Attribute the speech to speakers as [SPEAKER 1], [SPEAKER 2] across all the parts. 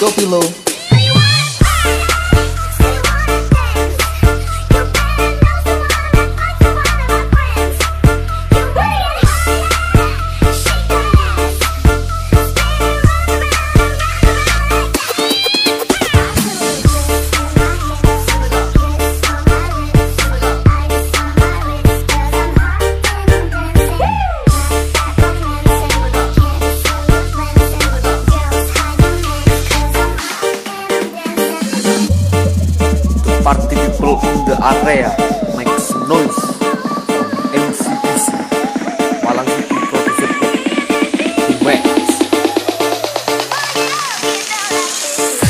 [SPEAKER 1] Rico Pillow.
[SPEAKER 2] Party people in the area make some noise. MCPC Malang City Producer Remix.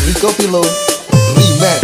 [SPEAKER 1] Rico Pillow Remix.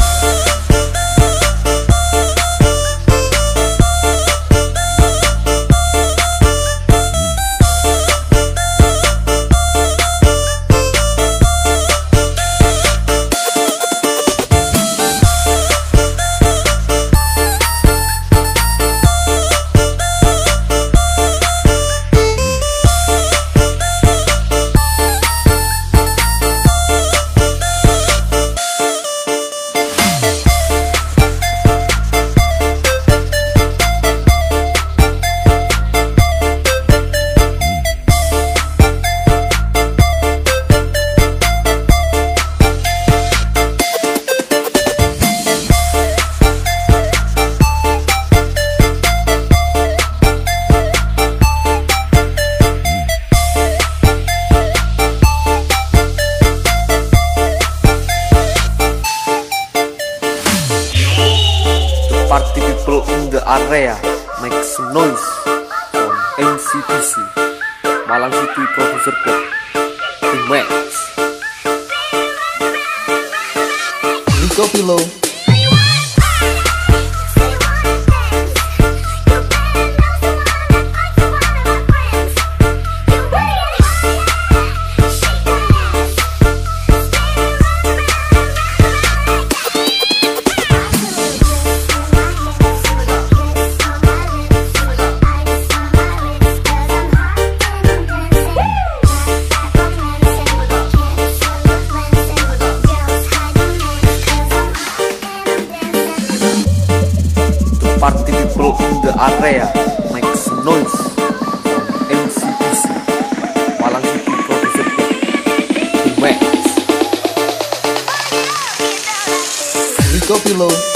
[SPEAKER 2] Party people in the area make some noise. MCPC Malang City Producer Remix.
[SPEAKER 1] Rico Pillow.
[SPEAKER 2] Party people in the area make some noise. MCPC Malang City Producer Remix.
[SPEAKER 1] Rico Pillow.